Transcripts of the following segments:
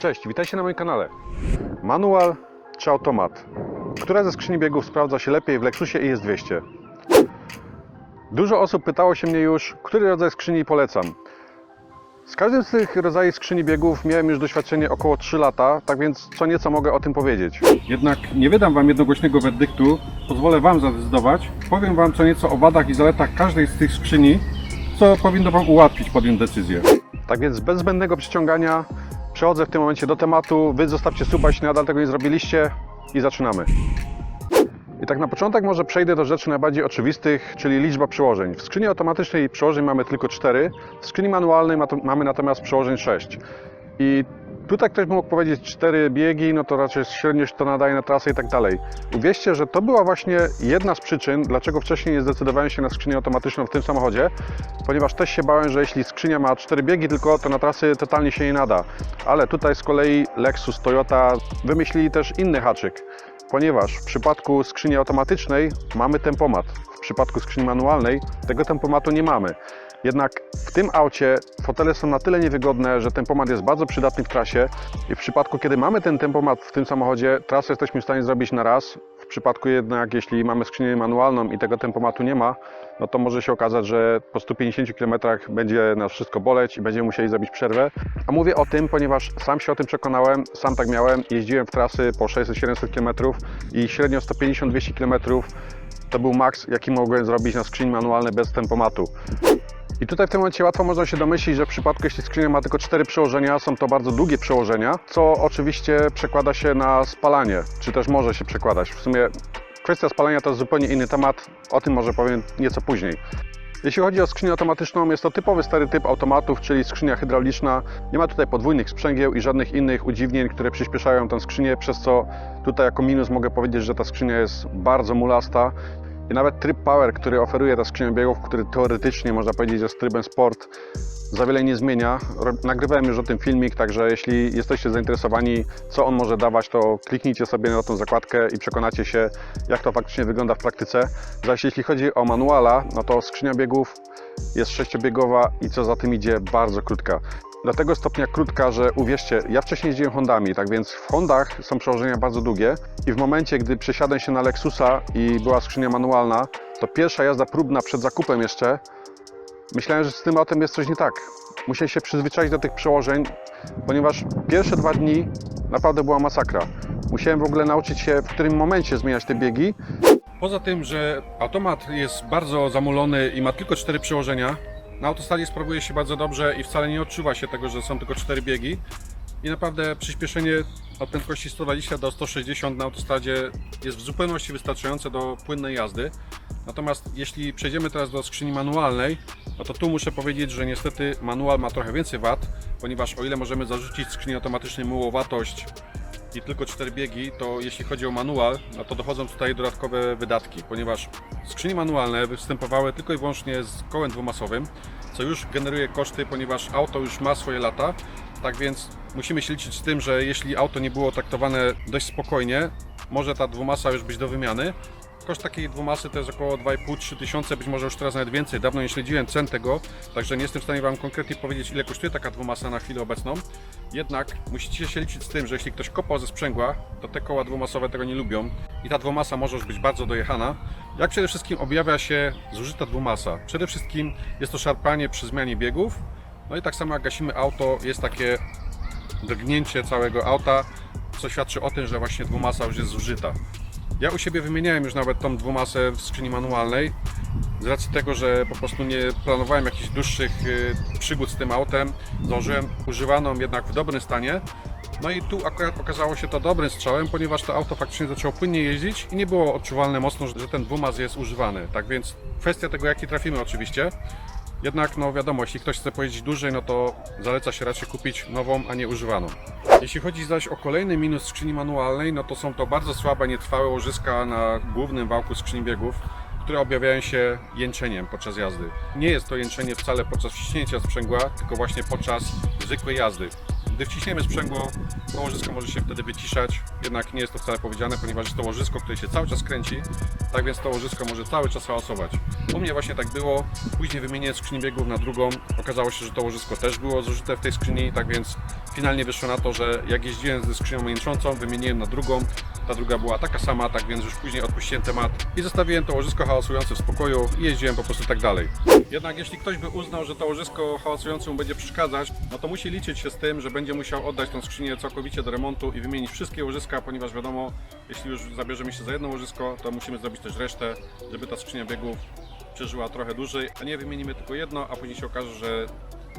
Cześć, witajcie na moim kanale. Manual czy automat? Która ze skrzyni biegów sprawdza się lepiej w Lexusie IS200? Dużo osób pytało się mnie już, który rodzaj skrzyni polecam. Z każdym z tych rodzajów skrzyni biegów miałem już doświadczenie około 3 lata, tak więc co nieco mogę o tym powiedzieć. Jednak nie wydam Wam jednogłośnego werdyktu, pozwolę Wam zadecydować. Powiem Wam co nieco o wadach i zaletach każdej z tych skrzyni, co powinno Wam ułatwić podjąć decyzję. Tak więc bez zbędnego przyciągania przechodzę w tym momencie do tematu. Wy zostawcie suba, jeśli nadal tego nie zrobiliście i zaczynamy. I tak na początek może przejdę do rzeczy najbardziej oczywistych, czyli liczba przełożeń. W skrzyni automatycznej przełożeń mamy tylko 4, w skrzyni manualnej mamy natomiast przełożeń 6. I tutaj ktoś by mógł powiedzieć 4 biegi, no to raczej średnio się to nadaje na trasę i tak dalej. Uwierzcie, że to była właśnie jedna z przyczyn, dlaczego wcześniej nie zdecydowałem się na skrzynię automatyczną w tym samochodzie, ponieważ też się bałem, że jeśli skrzynia ma 4 biegi tylko, to na trasy totalnie się nie nada. Ale tutaj z kolei Lexus, Toyota wymyślili też inny haczyk. Ponieważ w przypadku skrzyni automatycznej mamy tempomat, w przypadku skrzyni manualnej tego tempomatu nie mamy. Jednak w tym aucie fotele są na tyle niewygodne, że tempomat jest bardzo przydatny w trasie i w przypadku, kiedy mamy ten tempomat w tym samochodzie, trasę jesteśmy w stanie zrobić na raz. W przypadku jednak, jeśli mamy skrzynię manualną i tego tempomatu nie ma, no to może się okazać, że po 150 km będzie nas wszystko boleć i będziemy musieli zrobić przerwę. A mówię o tym, ponieważ sam się o tym przekonałem, sam tak miałem, jeździłem w trasy po 600-700 km i średnio 150-200 km to był maks, jaki mogłem zrobić na skrzyni manualnej bez tempomatu. I tutaj w tym momencie łatwo można się domyślić, że w przypadku, jeśli skrzynia ma tylko 4 przełożenia, są to bardzo długie przełożenia, co oczywiście przekłada się na spalanie, czy też może się przekładać. W sumie kwestia spalania to jest zupełnie inny temat, o tym może powiem nieco później. Jeśli chodzi o skrzynię automatyczną, jest to typowy stary typ automatów, czyli skrzynia hydrauliczna. Nie ma tutaj podwójnych sprzęgieł i żadnych innych udziwnień, które przyspieszają tę skrzynię, przez co tutaj jako minus mogę powiedzieć, że ta skrzynia jest bardzo mulasta. I nawet tryb Power, który oferuje ta skrzynia biegów, który teoretycznie można powiedzieć jest trybem Sport, za wiele nie zmienia. Nagrywałem już o tym filmik, także jeśli jesteście zainteresowani, co on może dawać, to kliknijcie sobie na tą zakładkę i przekonacie się, jak to faktycznie wygląda w praktyce. Zaś jeśli chodzi o manuala, no to skrzynia biegów jest 6-biegowa i co za tym idzie, bardzo krótka. Do tego stopnia krótka, że uwierzcie, ja wcześniej jeździłem Hondami, tak więc w Hondach są przełożenia bardzo długie i w momencie, gdy przesiadłem się na Lexusa i była skrzynia manualna, to pierwsza jazda próbna przed zakupem jeszcze, myślałem, że z tym autem jest coś nie tak. Musiałem się przyzwyczaić do tych przełożeń, ponieważ pierwsze 2 dni naprawdę była masakra. Musiałem w ogóle nauczyć się, w którym momencie zmieniać te biegi. Poza tym, że automat jest bardzo zamulony i ma tylko 4 przełożenia, na autostradzie sprawuje się bardzo dobrze i wcale nie odczuwa się tego, że są tylko 4 biegi. I naprawdę przyspieszenie od prędkości 120 do 160 na autostradzie jest w zupełności wystarczające do płynnej jazdy. Natomiast jeśli przejdziemy teraz do skrzyni manualnej, no to tu muszę powiedzieć, że niestety manual ma trochę więcej wad, ponieważ o ile możemy zarzucić skrzyni automatycznej mułowatość i tylko 4 biegi, to jeśli chodzi o manual, no to dochodzą tutaj dodatkowe wydatki, ponieważ skrzynie manualne występowały tylko i wyłącznie z kołem dwumasowym, co już generuje koszty, ponieważ auto już ma swoje lata. Tak więc musimy się liczyć z tym, że jeśli auto nie było traktowane dość spokojnie, może ta dwumasa już być do wymiany. Koszt takiej dwumasy to jest około 2,5–3 tysiące, być może już teraz nawet więcej. Dawno nie śledziłem cen tego, także nie jestem w stanie Wam konkretnie powiedzieć, ile kosztuje taka dwumasa na chwilę obecną. Jednak musicie się liczyć z tym, że jeśli ktoś kopał ze sprzęgła, to te koła dwumasowe tego nie lubią i ta dwumasa może już być bardzo dojechana. Jak przede wszystkim objawia się zużyta dwumasa? Przede wszystkim jest to szarpanie przy zmianie biegów. No i tak samo jak gasimy auto, jest takie drgnięcie całego auta, co świadczy o tym, że właśnie dwumasa już jest zużyta. Ja u siebie wymieniałem już nawet tą dwumasę w skrzyni manualnej, z racji tego, że po prostu nie planowałem jakichś dłuższych przygód z tym autem. Założyłem używaną jednak w dobrym stanie. No i tu akurat okazało się to dobrym strzałem, ponieważ to auto faktycznie zaczęło płynnie jeździć i nie było odczuwalne mocno, że ten dwumaz jest używany. Tak więc kwestia tego, jaki trafimy oczywiście. Jednak no wiadomo, jeśli ktoś chce pojeździć dłużej, no to zaleca się raczej kupić nową, a nie używaną. Jeśli chodzi zaś o kolejny minus skrzyni manualnej, no to są to bardzo słabe, nietrwałe łożyska na głównym wałku skrzyni biegów, które objawiają się jęczeniem podczas jazdy. Nie jest to jęczenie wcale podczas wciśnięcia sprzęgła, tylko właśnie podczas zwykłej jazdy. Gdy wciśniemy sprzęgło, to łożysko może się wtedy wyciszać, jednak nie jest to wcale powiedziane, ponieważ jest to łożysko, które się cały czas kręci, tak więc to łożysko może cały czas hałasować. U mnie właśnie tak było, później wymieniłem skrzynię biegów na drugą, okazało się, że to łożysko też było zużyte w tej skrzyni, tak więc finalnie wyszło na to, że jak jeździłem ze skrzynią jęczącą, wymieniłem na drugą, ta druga była taka sama, tak więc już później odpuściłem temat i zostawiłem to łożysko hałasujące w spokoju i jeździłem po prostu tak dalej. Jednak jeśli ktoś by uznał, że to łożysko hałasujące mu będzie przeszkadzać, no to musi liczyć się z tym, że będzie musiał oddać tą skrzynię całkowicie do remontu i wymienić wszystkie łożyska, ponieważ wiadomo, jeśli już zabierzemy się za jedno łożysko, to musimy zrobić też resztę, żeby ta skrzynia biegów przeżyła trochę dłużej, a nie wymienimy tylko jedno, a później się okaże, że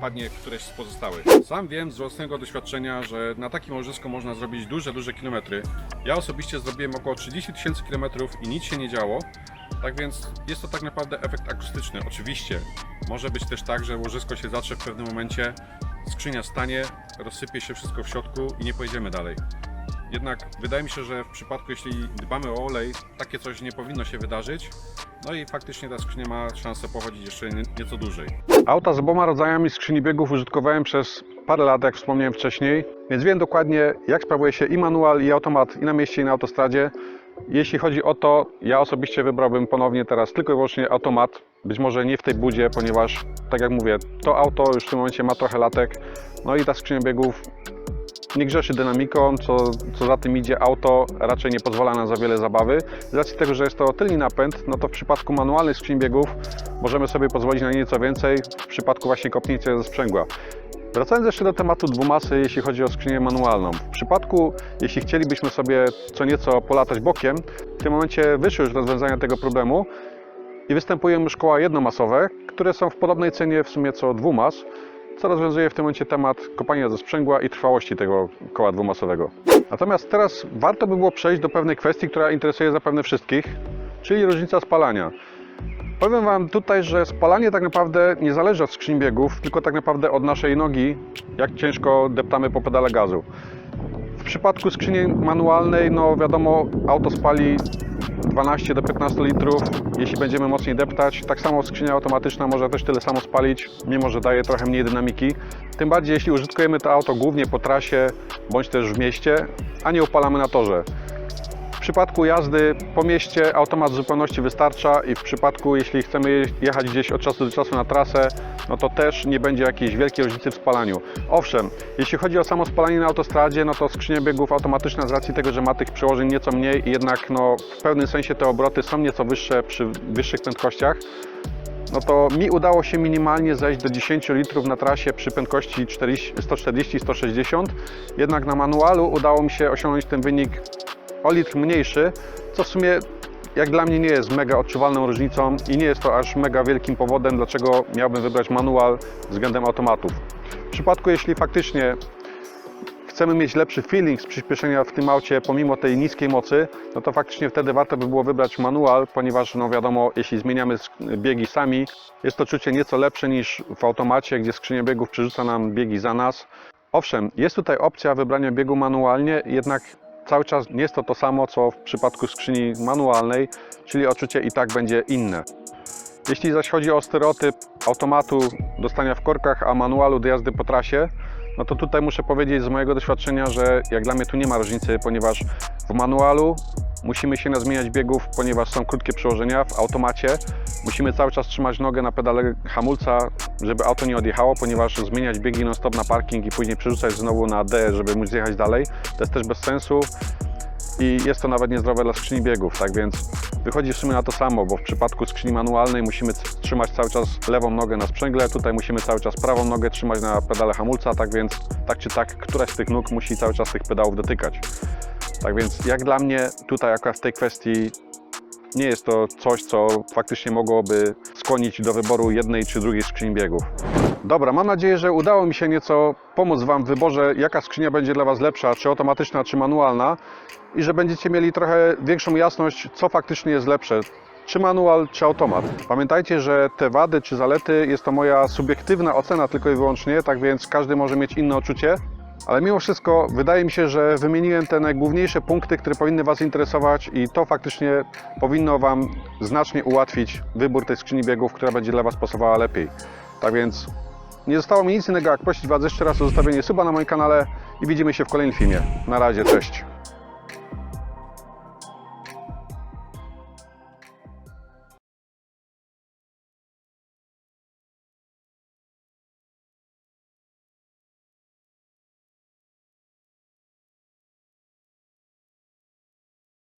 padnie któreś z pozostałych. Sam wiem z własnego doświadczenia, że na takim łożysku można zrobić duże kilometry. Ja osobiście zrobiłem około 30 000 kilometrów i nic się nie działo. Tak więc jest to tak naprawdę efekt akustyczny. Oczywiście może być też tak, że łożysko się zatrze w pewnym momencie, skrzynia stanie, rozsypie się wszystko w środku i nie pojedziemy dalej. Jednak wydaje mi się, że w przypadku, jeśli dbamy o olej, takie coś nie powinno się wydarzyć. No i faktycznie ta skrzynia ma szansę pochodzić jeszcze nieco dłużej. Auta z oboma rodzajami skrzyni biegów użytkowałem przez parę lat, jak wspomniałem wcześniej, więc wiem dokładnie, jak sprawuje się i manual, i automat, i na mieście, i na autostradzie. Jeśli chodzi o to, ja osobiście wybrałbym ponownie teraz tylko i wyłącznie automat. Być może nie w tej budzie, ponieważ, tak jak mówię, to auto już w tym momencie ma trochę latek. No i ta skrzynia biegów nie grzeszy dynamiką, co za tym idzie, auto raczej nie pozwala na za wiele zabawy. Z racji tego, że jest to tylny napęd, no to w przypadku manualnych skrzyń biegów możemy sobie pozwolić na nieco więcej, w przypadku właśnie kopnięcia ze sprzęgła. Wracając jeszcze do tematu dwumasy, jeśli chodzi o skrzynię manualną. W przypadku, jeśli chcielibyśmy sobie co nieco polatać bokiem, w tym momencie wyszły już rozwiązania tego problemu i występują już koła jednomasowe, które są w podobnej cenie w sumie co dwumas, co rozwiązuje w tym momencie temat kopania ze sprzęgła i trwałości tego koła dwumasowego. Natomiast teraz warto by było przejść do pewnej kwestii, która interesuje zapewne wszystkich, czyli różnica spalania. Powiem Wam tutaj, że spalanie tak naprawdę nie zależy od skrzyni biegów, tylko tak naprawdę od naszej nogi, jak ciężko deptamy po pedale gazu. W przypadku skrzyni manualnej, no wiadomo, auto spali 12 do 15 litrów, jeśli będziemy mocniej deptać. Tak samo skrzynia automatyczna może też tyle samo spalić, mimo że daje trochę mniej dynamiki. Tym bardziej, jeśli użytkujemy to auto głównie po trasie, bądź też w mieście, a nie opalamy na torze. W przypadku jazdy po mieście automat w zupełności wystarcza i w przypadku, jeśli chcemy jechać gdzieś od czasu do czasu na trasę, no to też nie będzie jakiejś wielkiej różnicy w spalaniu. Owszem, jeśli chodzi o samo spalanie na autostradzie, no to skrzynia biegów automatyczna z racji tego, że ma tych przełożeń nieco mniej i jednak no, w pewnym sensie te obroty są nieco wyższe przy wyższych prędkościach, no to mi udało się minimalnie zejść do 10 litrów na trasie przy prędkości 140-160, jednak na manualu udało mi się osiągnąć ten wynik o litr mniejszy, co w sumie jak dla mnie nie jest mega odczuwalną różnicą i nie jest to aż mega wielkim powodem, dlaczego miałbym wybrać manual względem automatów. W przypadku, jeśli faktycznie chcemy mieć lepszy feeling z przyspieszenia w tym aucie pomimo tej niskiej mocy, no to faktycznie wtedy warto by było wybrać manual, ponieważ no wiadomo, jeśli zmieniamy biegi sami, jest to czucie nieco lepsze niż w automacie, gdzie skrzynia biegów przerzuca nam biegi za nas. Owszem, jest tutaj opcja wybrania biegu manualnie, jednak cały czas nie jest to samo, co w przypadku skrzyni manualnej, czyli odczucie i tak będzie inne. Jeśli zaś chodzi o stereotyp automatu do stania w korkach, a manualu do jazdy po trasie, no to tutaj muszę powiedzieć z mojego doświadczenia, że jak dla mnie tu nie ma różnicy, ponieważ w manualu musimy się nazmieniać biegów, ponieważ są krótkie przełożenia. W automacie musimy cały czas trzymać nogę na pedale hamulca, żeby auto nie odjechało, ponieważ zmieniać biegi non-stop na parking i później przerzucać znowu na D, żeby móc zjechać dalej, to jest też bez sensu i jest to nawet niezdrowe dla skrzyni biegów, tak więc wychodzi w sumie na to samo, bo w przypadku skrzyni manualnej musimy trzymać cały czas lewą nogę na sprzęgle, tutaj musimy cały czas prawą nogę trzymać na pedale hamulca, tak więc tak czy tak któraś z tych nóg musi cały czas tych pedałów dotykać. Tak więc jak dla mnie tutaj akurat w tej kwestii nie jest to coś, co faktycznie mogłoby skłonić do wyboru jednej czy drugiej skrzyni biegów. Dobra, mam nadzieję, że udało mi się nieco pomóc Wam w wyborze, jaka skrzynia będzie dla Was lepsza, czy automatyczna, czy manualna i że będziecie mieli trochę większą jasność, co faktycznie jest lepsze, czy manual, czy automat. Pamiętajcie, że te wady czy zalety jest to moja subiektywna ocena tylko i wyłącznie, tak więc każdy może mieć inne odczucie. Ale mimo wszystko wydaje mi się, że wymieniłem te najgłówniejsze punkty, które powinny Was interesować i to faktycznie powinno Wam znacznie ułatwić wybór tej skrzyni biegów, która będzie dla Was pasowała lepiej. Tak więc Nie zostało mi nic innego jak prosić Was jeszcze raz o zostawienie suba na moim kanale i widzimy się w kolejnym filmie. Na razie, cześć.